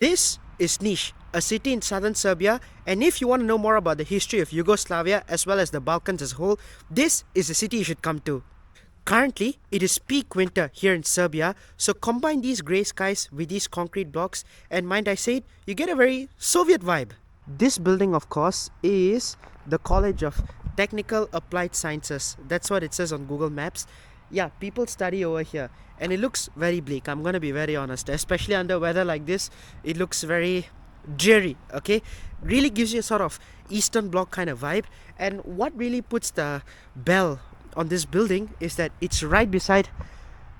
This is Niš, a city in southern Serbia, and if you want to know more about the history of Yugoslavia as well as the Balkans as a whole, this is a city you should come to. Currently, it is peak winter here in Serbia, so combine these grey skies with these concrete blocks, and mind I say it, you get a very Soviet vibe. This building, of course, is the College of Technical Applied Sciences. That's what it says on Google Maps. Yeah, people study over here, and it looks very bleak. I'm gonna be very honest, especially under weather like this, it looks very dreary. Okay, really gives you a sort of Eastern Bloc kind of vibe. And what really puts the bell on this building is that it's right beside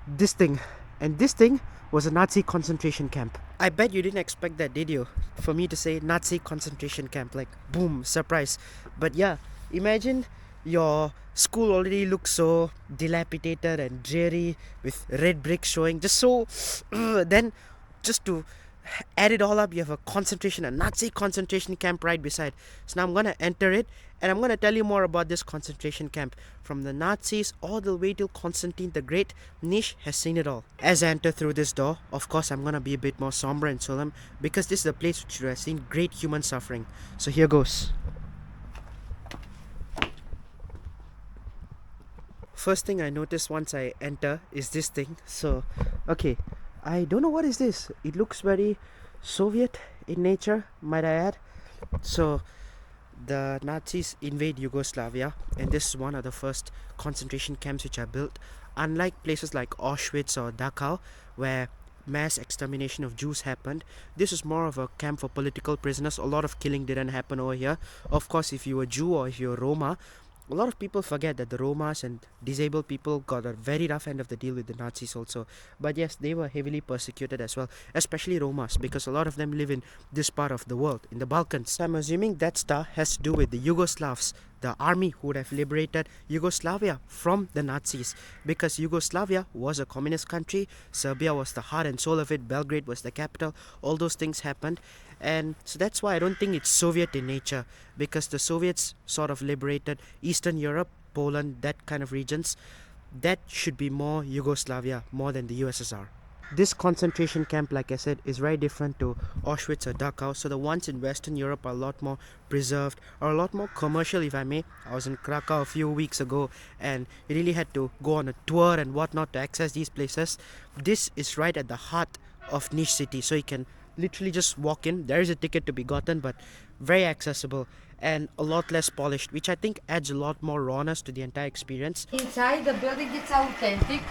this thing, and this thing was a Nazi concentration camp. I bet you didn't expect that, did you? For me to say Nazi concentration camp, like boom, surprise. But yeah, imagine your school already looks so dilapidated and dreary with red bricks showing, just so then just to add it all up, you have a Nazi concentration camp right beside. So now I'm gonna enter it, and I'm gonna tell you more about this concentration camp. From the Nazis all the way till Constantine the Great, Niš has seen it all. As I enter through this door, of course I'm gonna be a bit more somber and solemn, because this is a place which has seen great human suffering. So here goes. First thing I notice once I enter is this thing. So, okay, I don't know what is this. It looks very Soviet in nature, might I add. So, the Nazis invade Yugoslavia, and this is one of the first concentration camps which are built. Unlike places like Auschwitz or Dachau, where mass extermination of Jews happened, this is more of a camp for political prisoners. A lot of killing didn't happen over here. Of course, if you were Jew or if you were Roma, a lot of people forget that the Romas and disabled people got a very rough end of the deal with the Nazis also. But yes, they were heavily persecuted as well, especially Romas, because a lot of them live in this part of the world, in the Balkans. So I'm assuming that star has to do with the Yugoslavs, the army who would have liberated Yugoslavia from the Nazis, because Yugoslavia was a communist country, Serbia was the heart and soul of it, Belgrade was the capital, all those things happened. And so that's why I don't think it's Soviet in nature, because the Soviets sort of liberated Eastern Europe, Poland, that kind of regions. That should be more Yugoslavia, more than the USSR. This concentration camp, like I said, is very different to Auschwitz or Dachau. So the ones in Western Europe are a lot more preserved, or a lot more commercial, if I may. I was in Krakow a few weeks ago, and you really had to go on a tour and whatnot to access these places. This is right at the heart of Niš city, so you can literally just walk in. There is a ticket to be gotten, but very accessible and a lot less polished, which I think adds a lot more rawness to the entire experience. Inside the building, it's authentic.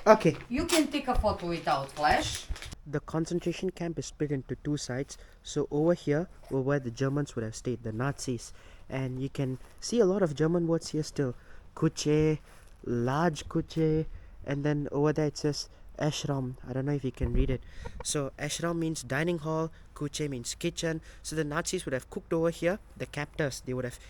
Okay. You can take a photo without flash. The concentration camp is split into two sides. So over here were where the Germans would have stayed, the Nazis. And you can see a lot of German words here still. Kuche, large kuche, and then over there it says Ashram. I don't know if you can read it. So Ashram means dining hall, Kuche means kitchen. So the Nazis would have cooked over here. The captors, they would have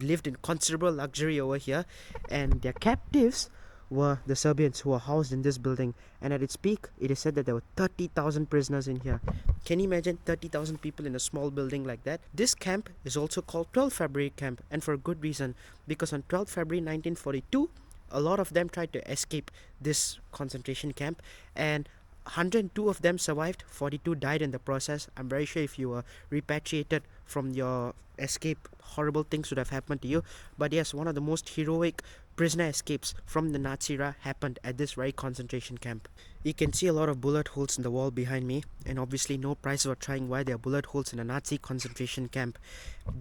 lived in considerable luxury over here, and their captives were the Serbians who were housed in this building. And at its peak, it is said that there were 30,000 prisoners in here. Can you imagine 30,000 people in a small building like that? This camp is also called 12 February camp, and for a good reason, because on 12 February 1942, a lot of them tried to escape this concentration camp, and 102 of them survived, 42 died in the process. I'm very sure if you were repatriated from your escape, horrible things would have happened to you. But yes, one of the most heroic prisoner escapes from the Nazi era happened at this very concentration camp. You can see a lot of bullet holes in the wall behind me, and obviously no prize for trying why there are bullet holes in a Nazi concentration camp.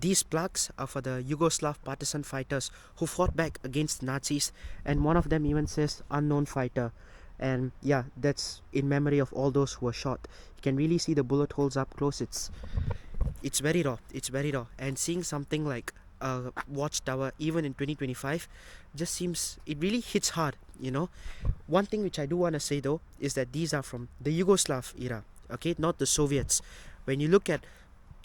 These plaques are for the Yugoslav partisan fighters who fought back against the Nazis, and one of them even says unknown fighter. And yeah, that's in memory of all those who were shot. You can really see the bullet holes up close. It's very raw. It's very raw. And seeing something like a watchtower even in 2025 just seems, it really hits hard, you know. One thing which I do want to say though is that these are from the Yugoslav era, okay, not the Soviets. When you look at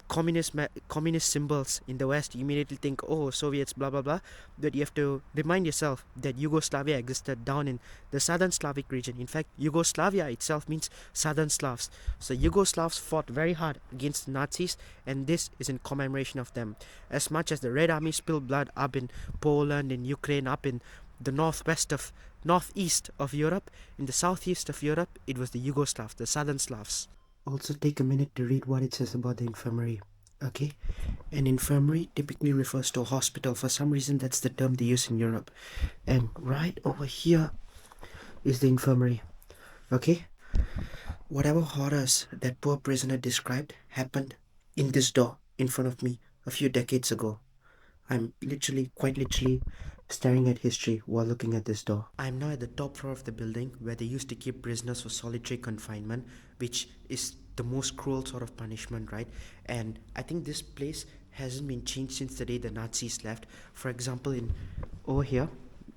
communist symbols in the West, you immediately think, oh, Soviets, blah blah blah. But you have to remind yourself that Yugoslavia existed down in the southern Slavic region. In fact, Yugoslavia itself means southern Slavs. So Yugoslavs fought very hard against the Nazis, and this is in commemoration of them. As much as the Red Army spilled blood up in Poland, in Ukraine, up in the northeast of Europe, in the southeast of Europe, it was the Yugoslavs, the southern Slavs. Also take a minute to read what it says about the infirmary. Okay, an infirmary typically refers to a hospital. For some reason that's the term they use in Europe. And right over here is the infirmary. Okay, whatever horrors that poor prisoner described happened in this door in front of me a few decades ago. I'm literally, quite literally, staring at history while looking at this door. I'm now at the top floor of the building where they used to keep prisoners for solitary confinement, which is the most cruel sort of punishment, right? And I think this place hasn't been changed since the day the Nazis left. For example, in over here,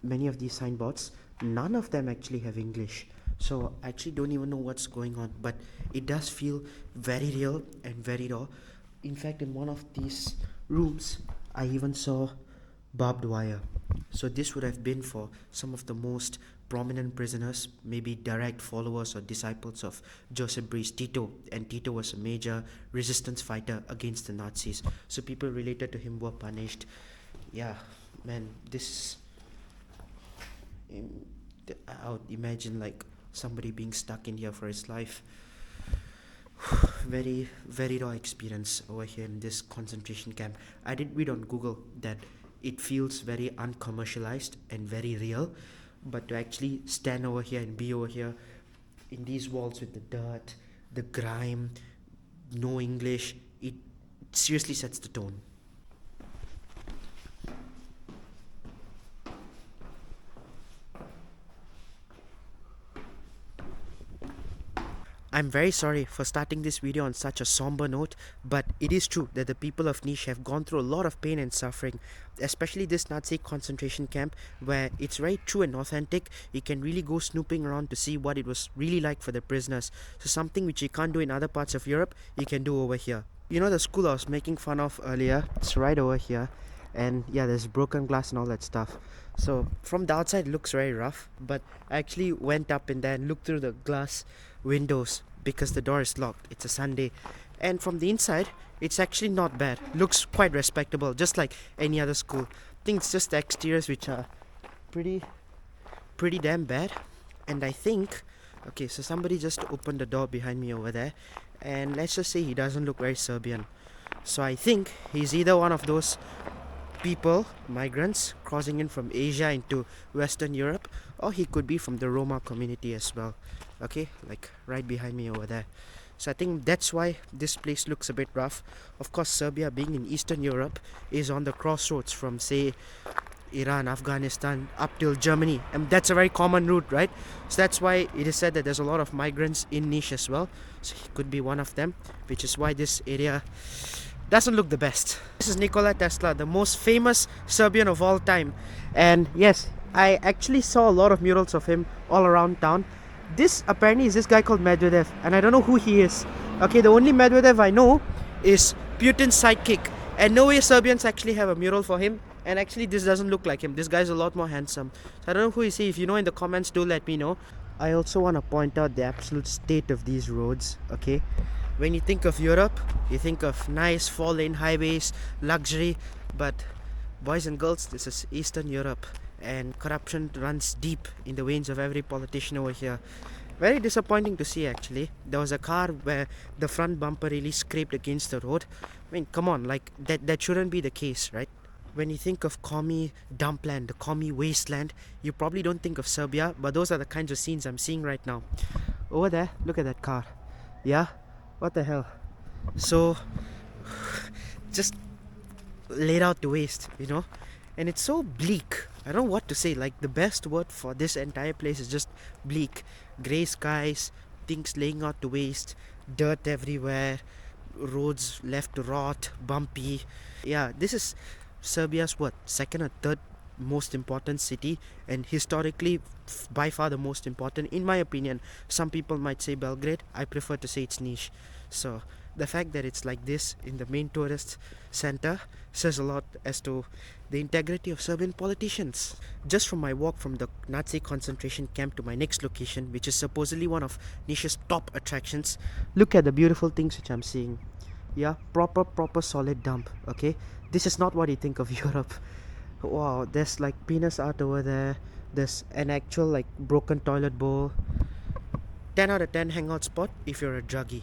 many of these signboards, none of them actually have English. So I actually don't even know what's going on, but it does feel very real and very raw. In fact, in one of these rooms, I even saw barbed wire. So this would have been for some of the most prominent prisoners, maybe direct followers or disciples of Joseph Brice Tito, and Tito was a major resistance fighter against the Nazis. So people related to him were punished. Yeah, man, this I would imagine like somebody being stuck in here for his life. Very, very raw experience over here in this concentration camp. I did read on Google that it feels very uncommercialized and very real, but to actually stand over here and be over here in these walls with the dirt, the grime, no English, it seriously sets the tone. I'm very sorry for starting this video on such a somber note, but it is true that the people of Niš have gone through a lot of pain and suffering, especially this Nazi concentration camp where it's very true and authentic. You can really go snooping around to see what it was really like for the prisoners. So something which you can't do in other parts of Europe, you can do over here. You know the school I was making fun of earlier? It's right over here. And yeah, there's broken glass and all that stuff. So from the outside it looks very rough, but I actually went up in there and looked through the glass windows because the door is locked. It's a Sunday, and from the inside it's actually not bad. Looks quite respectable, just like any other school. I think it's just the exteriors which are pretty damn bad. And I think, okay, so somebody just opened the door behind me over there, and let's just say he doesn't look very Serbian. So I think he's either one of those people, migrants crossing in from Asia into Western Europe, or he could be from the Roma community as well. Okay, like right behind me over there. So I think that's why this place looks a bit rough. Of course, Serbia being in Eastern Europe is on the crossroads from, say, Iran, Afghanistan up till Germany, and that's a very common route, right? So that's why it is said that there's a lot of migrants in Niš as well. So he could be one of them, which is why this area doesn't look the best. This is Nikola Tesla, the most famous Serbian of all time. And yes, I actually saw a lot of murals of him all around town. This apparently is this guy called Medvedev, and I don't know who he is. Okay, the only Medvedev I know is Putin's sidekick, and no way Serbians actually have a mural for him. And actually this doesn't look like him. This guy's a lot more handsome. So I don't know who is he. If you know in the comments, do let me know. I also want to point out the absolute state of these roads. Okay, when you think of Europe, you think of nice 4-lane highways, luxury, but boys and girls, this is Eastern Europe, and corruption runs deep in the veins of every politician over here. Very disappointing to see actually. There was a car where the front bumper really scraped against the road. I mean, come on, like that shouldn't be the case, right? When you think of Commie dumpland, the Commie wasteland, you probably don't think of Serbia, but those are the kinds of scenes I'm seeing right now. Over there, look at that car. Yeah? What the hell? So, just laid out to waste, you know? And it's so bleak. I don't know what to say. Like, the best word for this entire place is just bleak. Grey skies, things laying out to waste, dirt everywhere, roads left to rot, bumpy. Yeah, this is Serbia's what, second or third most important city, and historically by far the most important in my opinion. Some people might say Belgrade, I prefer to say it's Niš. So the fact that it's like this in the main tourist center says a lot as to the integrity of Serbian politicians. Just from my walk from the Nazi concentration camp to my next location, which is supposedly one of Niš's top attractions, look at the beautiful things which I'm seeing. Yeah, proper solid dump. Okay, this is not what you think of Europe. Wow, there's like penis art over there. There's an actual like broken toilet bowl. 10 out of 10 hangout spot if you're a druggie.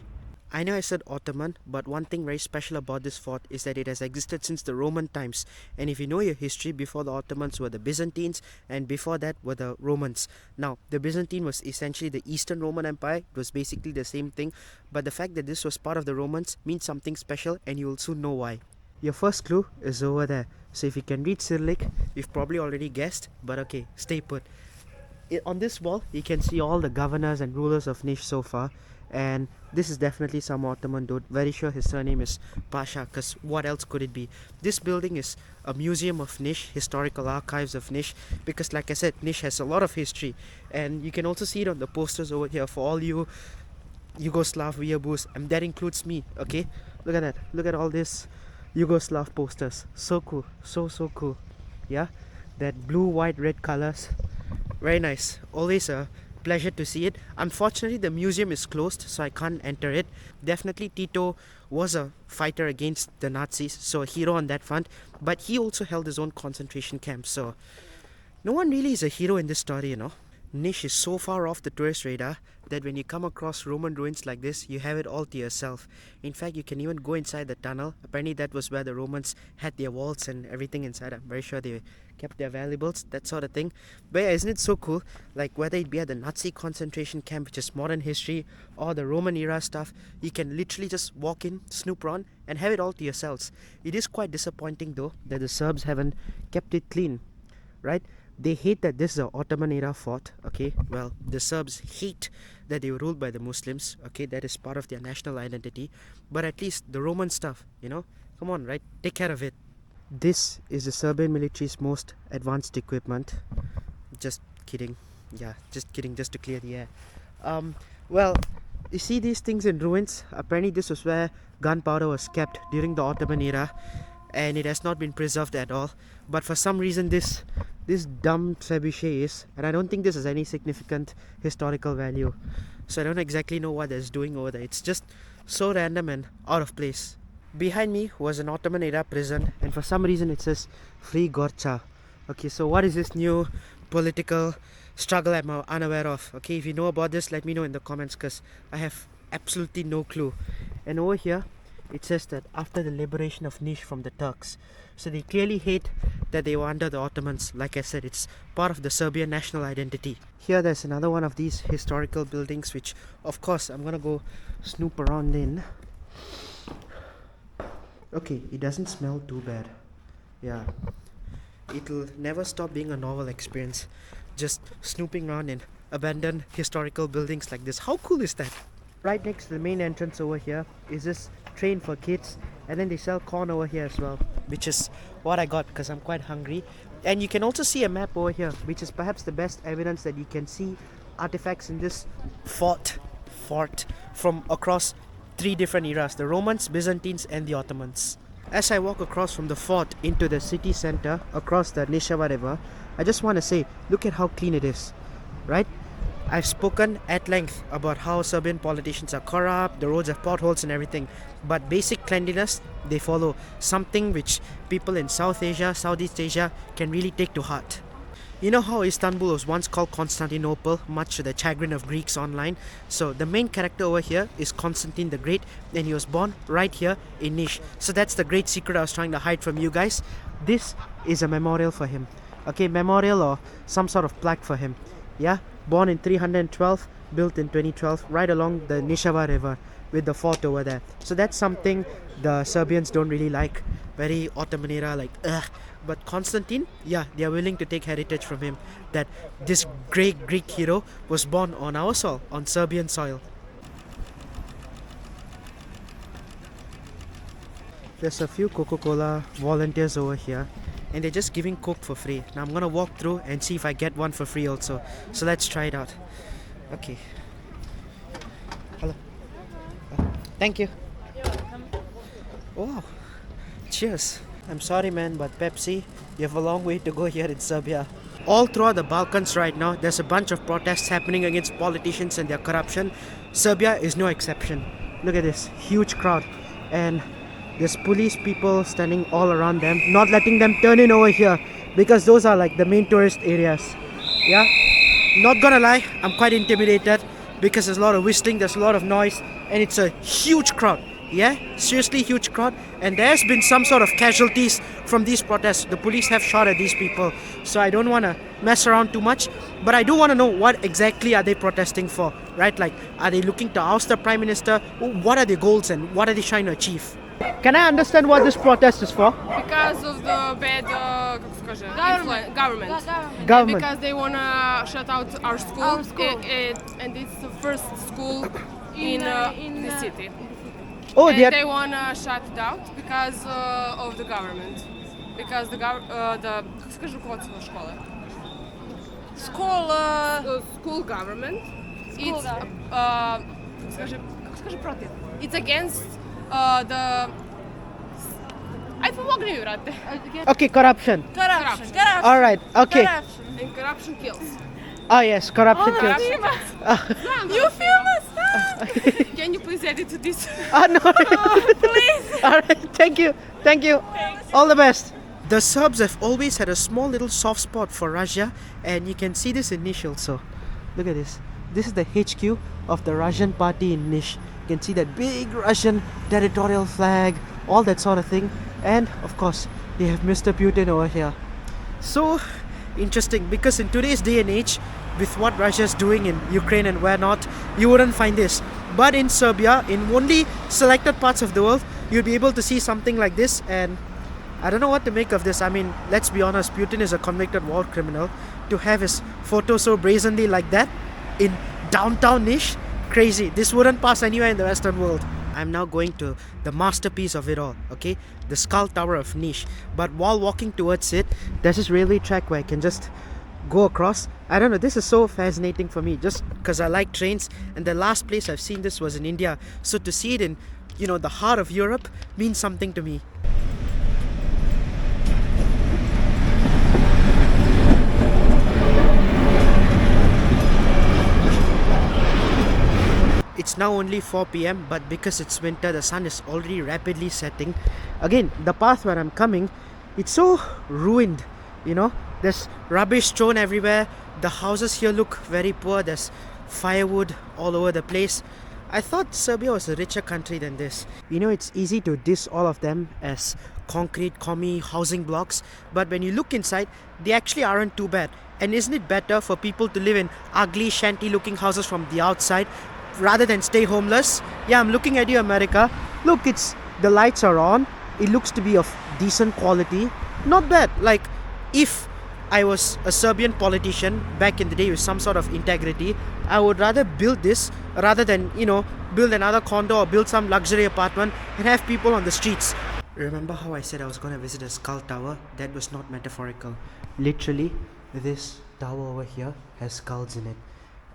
I know I said Ottoman, but one thing very special about this fort is that it has existed since the Roman times. And if you know your history, before the Ottomans were the Byzantines, and before that were the Romans. Now, the Byzantine was essentially the Eastern Roman Empire. It was basically the same thing, but the fact that this was part of the Romans means something special, and you will soon know why. Your first clue is over there. So if you can read Cyrillic, you've probably already guessed, but okay, stay put. On this wall, you can see all the governors and rulers of Niš so far, and this is definitely some Ottoman dude. Very sure his surname is Pasha, because what else could it be? This building is a museum of Niš, historical archives of Niš, because like I said, Niš has a lot of history, and you can also see it on the posters over here for all you Yugoslav weeaboos, and that includes me. Okay, look at that, look at all this Yugoslav posters. So cool, so cool. Yeah, that blue, white, red colors, very nice. Always a pleasure to see it. Unfortunately, the museum is closed, so I can't enter it. Definitely Tito was a fighter against the Nazis, so a hero on that front, but he also held his own concentration camp, so no one really is a hero in this story, you know. Niš is so far off the tourist radar that when you come across Roman ruins like this, you have it all to yourself. In fact, you can even go inside the tunnel. Apparently that was where the Romans had their vaults and everything inside. I'm very sure they kept their valuables, that sort of thing. But yeah, isn't it so cool? Like whether it be at the Nazi concentration camp, which is modern history, or the Roman era stuff, you can literally just walk in, snoop around, and have it all to yourselves. It is quite disappointing though that the Serbs haven't kept it clean, right? They hate that this is an Ottoman era fort, okay? Well, the Serbs hate that they were ruled by the Muslims, okay? That is part of their national identity. But at least the Roman stuff, you know? Come on, right? Take care of it. This is the Serbian military's most advanced equipment. Just kidding. Yeah, just kidding, just to clear the air. Well, you see these things in ruins? Apparently this was where gunpowder was kept during the Ottoman era, and it has not been preserved at all. But for some reason this dumb trebuchet is, and I don't think this has any significant historical value, so I don't exactly know what it's doing over there. It's just so random and out of place. Behind me was an Ottoman era prison, and for some reason it says Free Gorcha. Okay, so what is this new political struggle I'm unaware of? Okay, if you know about this, let me know in the comments, because I have absolutely no clue. And over here it says that after the liberation of Niš from the Turks, so they clearly hate that they were under the Ottomans. Like I said, it's part of the Serbian national identity. Here there's another one of these historical buildings, which of course I'm gonna go snoop around in. Okay, it doesn't smell too bad. Yeah, it'll never stop being a novel experience, just snooping around in abandoned historical buildings like this. How cool is that? Right next to the main entrance over here is this train for kids, and then they sell corn over here as well, which is what I got because I'm quite hungry. And you can also see a map over here, which is perhaps the best evidence that you can see artifacts in this fort from across 3 different eras: the Romans, Byzantines, and the Ottomans. As I walk across from the fort into the city center across the Nishava River, I just want to say, look at how clean it is, right? I've spoken at length about how Serbian politicians are corrupt, the roads have potholes and everything, but basic cleanliness they follow, something which people in South Asia, Southeast Asia can really take to heart. You know how Istanbul was once called Constantinople, much to the chagrin of Greeks online? So the main character over here is Constantine the Great, and he was born right here in Niš. So that's the great secret I was trying to hide from you guys. This is a memorial for him. Okay, memorial or some sort of plaque for him. Yeah, born in 312, built in 2012, right along the Nishava River with the fort over there. So that's something the Serbians don't really like. Very Ottoman era, like ugh. But Constantine, yeah, they are willing to take heritage from him, that this great Greek hero was born on our soil, on Serbian soil. There's a few Coca-Cola volunteers over here, and they're just giving Coke for free. Now I'm gonna walk through and see if I get one for free also. So let's try it out. Okay. Hello. Thank you. You're welcome. Wow. Cheers. I'm sorry man, but Pepsi, you have a long way to go here in Serbia. All throughout the Balkans right now, there's a bunch of protests happening against politicians and their corruption. Serbia is no exception. Look at this huge crowd, and there's police people standing all around them, not letting them turn in over here, because those are like the main tourist areas. Yeah, not gonna lie, I'm quite intimidated. because there's a lot of whistling, there's a lot of noise, and it's a huge crowd. Yeah, seriously huge crowd, and there's been some sort of casualties from these protests. The police have shot at these people, so I don't want to mess around too much, but I do want to know what exactly are they protesting for, right? Like, are they looking to oust the prime minister? What are their goals and what are they trying to achieve? Can I understand what this protest is for? Because of the bad government. Government. Because they want to shut out our school, and it's the first school in the city. Oh, And they want to shut it out because of the government. Because the kako se kaže rukovodstvo škole? School government. It's kako se kaže protiv. It's against the. Aj pomogni mi, brate. Okay, corruption. Corruption. All right. Okay. And corruption kills. Oh yes, corruption kills. You film us? Can you please edit to this? No. Please. All right. Thank you. All the best. The Serbs have always had a small little soft spot for Russia, and you can see this in Niš also. Look at this. This is the HQ of the Russian party in Niš. You can see that big Russian territorial flag, all that sort of thing. And of course, they have Mr. Putin over here. So interesting, because in today's day and age, with what Russia's doing in Ukraine and where not, you wouldn't find this. But in Serbia, in only selected parts of the world, you'll be able to see something like this, and I don't know what to make of this. I mean, let's be honest, Putin is a convicted war criminal. To have his photo so brazenly like that in downtown Niš, crazy. This wouldn't pass anywhere in the Western world. I'm now going to the masterpiece of it all, okay? The skull Tower of Niš. But while walking towards it, there's this railway track where I can just go across. I don't know, this is so fascinating for me just because I like trains, and the last place I've seen this was in India. So to see it in, the heart of Europe means something to me. It's now only 4 p.m, but because it's winter, the sun is already rapidly setting. Again, the path where I'm coming, it's so ruined, There's rubbish thrown everywhere. The houses here look very poor. There's firewood all over the place. I thought Serbia was a richer country than this. It's easy to diss all of them as concrete, commie housing blocks, but when you look inside, they actually aren't too bad. And isn't it better for people to live in ugly, shanty-looking houses from the outside rather than stay homeless? Yeah, I'm looking at you, America. Look, the lights are on. It looks to be of decent quality. Not bad. Like, if I was a Serbian politician back in the day with some sort of integrity, I would rather build this rather than, build another condo or build some luxury apartment and have people on the streets. Remember how I said I was going to visit a skull tower? That was not metaphorical. Literally, this tower over here has skulls in it.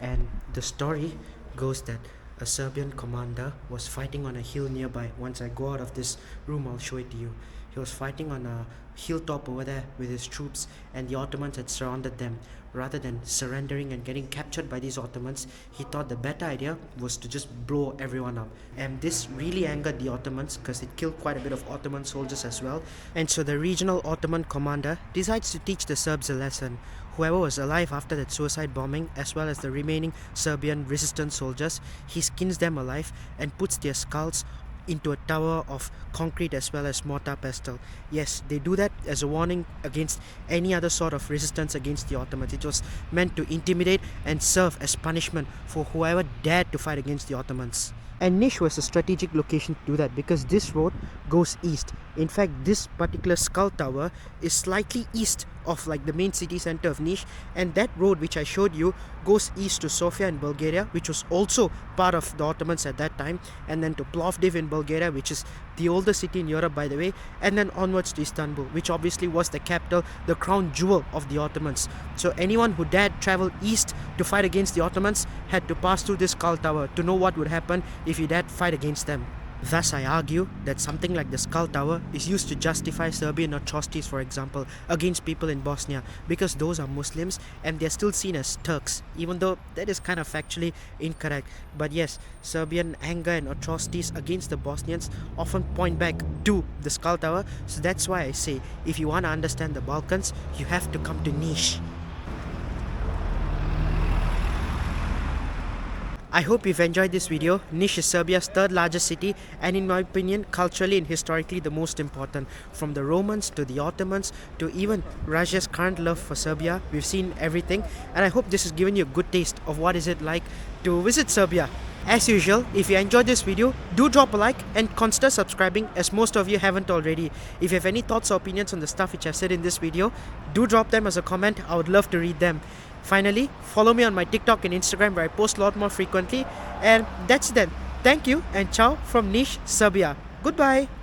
And the story goes that a Serbian commander was fighting on a hill nearby. Once I go out of this room, I'll show it to you. He was fighting on a hilltop over there with his troops, and the Ottomans had surrounded them. Rather than surrendering and getting captured by these Ottomans, he thought the better idea was to just blow everyone up. And this really angered the Ottomans because it killed quite a bit of Ottoman soldiers as well. And so the regional Ottoman commander decides to teach the Serbs a lesson. Whoever was alive after that suicide bombing, as well as the remaining Serbian resistance soldiers, he skins them alive and puts their skulls into a tower of concrete as well as mortar pestle. Yes, they do that as a warning against any other sort of resistance against the Ottomans. It was meant to intimidate and serve as punishment for whoever dared to fight against the Ottomans. And Niš was a strategic location to do that because this road goes east. In fact, this particular skull tower is slightly east of the main city center of Niš, and that road which I showed you goes east to Sofia in Bulgaria, which was also part of the Ottomans at that time, and then to Plovdiv in Bulgaria, which is the oldest city in Europe, by the way, and then onwards to Istanbul, which obviously was the capital, the crown jewel of the Ottomans. So anyone who dared travel east to fight against the Ottomans had to pass through this skull tower to know what would happen if you dared fight against them. Thus, I argue that something like the skull tower is used to justify Serbian atrocities, for example, against people in Bosnia, because those are Muslims and they're still seen as Turks, even though that is kind of factually incorrect. But yes, Serbian anger and atrocities against the Bosnians often point back to the skull tower. So that's why I say, if you want to understand the Balkans, you have to I hope you've enjoyed this video. Niš is Serbia's third largest city and in my opinion culturally and historically the most important. From the Romans to the Ottomans to even Russia's current love for Serbia, we've seen everything, and I hope this has given you a good taste of what is it like to visit Serbia. As usual, if you enjoyed this video, do drop a like and consider subscribing as most of you haven't already. If you have any thoughts or opinions on the stuff which I've said in this video, do drop them as a comment. I would love to read them. Finally, follow me on my TikTok and Instagram where I post a lot more frequently. And that's it then. Thank you and ciao from Niš, Serbia. Goodbye.